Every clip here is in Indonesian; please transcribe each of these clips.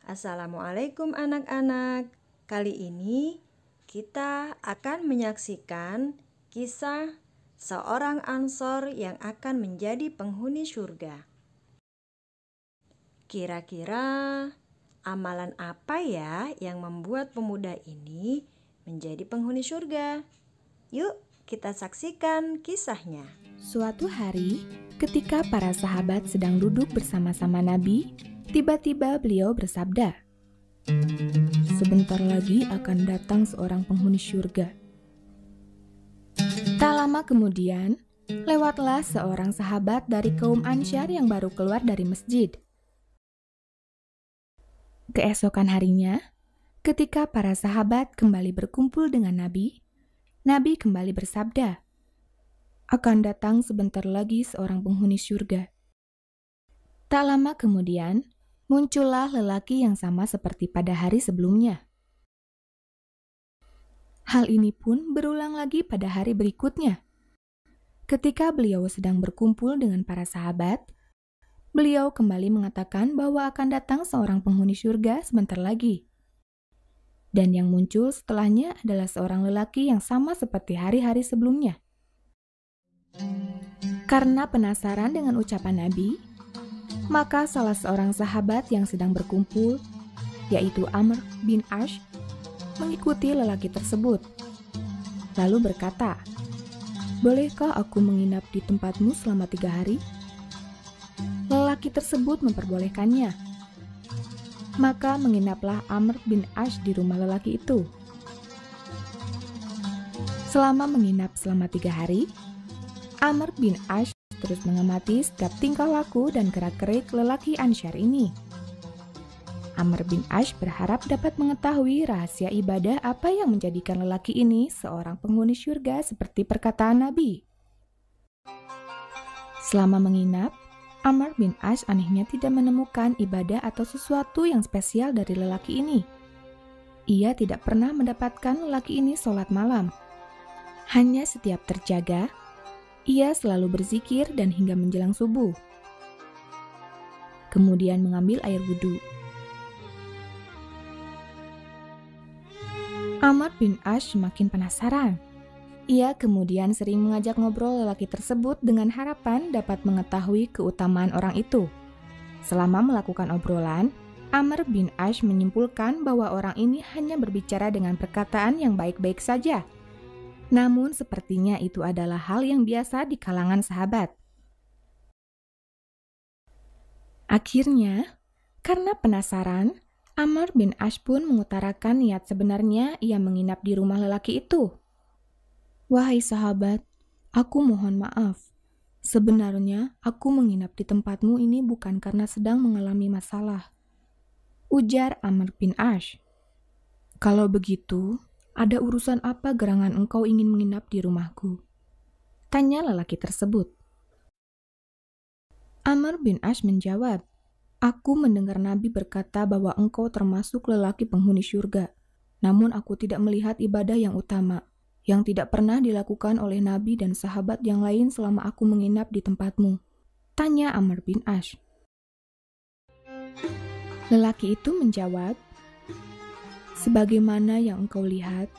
Assalamualaikum anak-anak. Kali ini kita akan menyaksikan kisah seorang Ansor yang akan menjadi penghuni surga. Kira-kira amalan apa ya yang membuat pemuda ini menjadi penghuni surga? Yuk kita saksikan kisahnya. Suatu hari, ketika para sahabat sedang duduk bersama-sama Nabi, tiba-tiba beliau bersabda, "Sebentar lagi akan datang seorang penghuni surga." Tak lama kemudian, lewatlah seorang sahabat dari kaum Ansyar yang baru keluar dari masjid. Keesokan harinya, ketika para sahabat kembali berkumpul dengan Nabi, Nabi kembali bersabda, "Akan datang sebentar lagi seorang penghuni surga." Tak lama kemudian, muncullah lelaki yang sama seperti pada hari sebelumnya. Hal ini pun berulang lagi pada hari berikutnya. Ketika beliau sedang berkumpul dengan para sahabat, beliau kembali mengatakan bahwa akan datang seorang penghuni surga sebentar lagi. Dan yang muncul setelahnya adalah seorang lelaki yang sama seperti hari-hari sebelumnya. Karena penasaran dengan ucapan Nabi, maka salah seorang sahabat yang sedang berkumpul, yaitu Amr bin Ash, mengikuti lelaki tersebut. Lalu berkata, "Bolehkah aku menginap di tempatmu selama 3 hari?" Lelaki tersebut memperbolehkannya. Maka menginaplah Amr bin Ash di rumah lelaki itu. Selama menginap selama 3 hari, Amr bin Ash terus mengamati setiap tingkah laku dan gerak-gerik lelaki Ansyar ini. Amr bin Ash berharap dapat mengetahui rahasia ibadah apa yang menjadikan lelaki ini seorang penghuni surga seperti perkataan Nabi. Selama menginap, Amr bin Ash anehnya tidak menemukan ibadah atau sesuatu yang spesial dari lelaki ini. Ia tidak pernah mendapatkan lelaki ini sholat malam. Hanya setiap terjaga, ia selalu berzikir dan hingga menjelang subuh. Kemudian mengambil air wudhu. Amr bin Ash semakin penasaran. Ia kemudian sering mengajak ngobrol lelaki tersebut dengan harapan dapat mengetahui keutamaan orang itu. Selama melakukan obrolan, Amr bin Ash menyimpulkan bahwa orang ini hanya berbicara dengan perkataan yang baik-baik saja. Namun sepertinya itu adalah hal yang biasa di kalangan sahabat. Akhirnya, karena penasaran, Amr bin Ash pun mengutarakan niat sebenarnya ia menginap di rumah lelaki itu. "Wahai sahabat, aku mohon maaf. Sebenarnya aku menginap di tempatmu ini bukan karena sedang mengalami masalah," ujar Amr bin Ash. "Kalau begitu, ada urusan apa gerangan engkau ingin menginap di rumahku?" tanya lelaki tersebut. Amr bin Ash menjawab, "Aku mendengar Nabi berkata bahwa engkau termasuk lelaki penghuni surga. Namun aku tidak melihat ibadah yang utama, yang tidak pernah dilakukan oleh Nabi dan sahabat yang lain selama aku menginap di tempatmu," tanya Amr bin Ash. Lelaki itu menjawab, "Sebagaimana yang engkau lihat,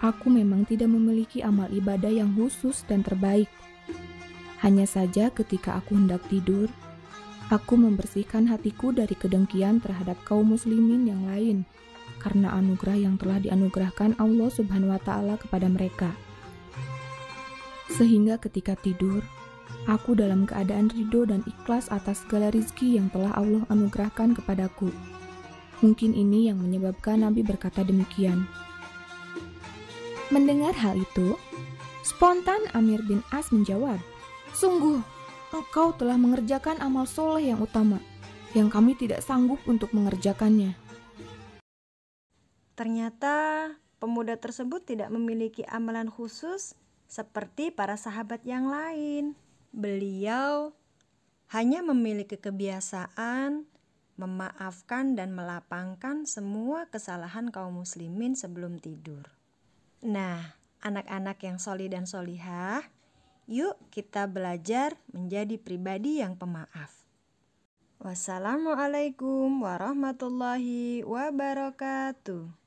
aku memang tidak memiliki amal ibadah yang khusus dan terbaik. Hanya saja ketika aku hendak tidur, aku membersihkan hatiku dari kedengkian terhadap kaum muslimin yang lain, karena anugerah yang telah dianugerahkan Allah Subhanahu wa Ta'ala kepada mereka. Sehingga ketika tidur, aku dalam keadaan ridho dan ikhlas atas segala rizki yang telah Allah anugerahkan kepadaku." Mungkin ini yang menyebabkan Nabi berkata demikian. Mendengar hal itu, spontan Amr bin As menjawab, "Sungguh, engkau telah mengerjakan amal soleh yang utama, yang kami tidak sanggup untuk mengerjakannya." Ternyata pemuda tersebut tidak memiliki amalan khusus seperti para sahabat yang lain. Beliau hanya memiliki kebiasaan memaafkan dan melapangkan semua kesalahan kaum muslimin sebelum tidur. Nah, anak-anak yang solih dan solihah, yuk kita belajar menjadi pribadi yang pemaaf. Wassalamualaikum warahmatullahi wabarakatuh.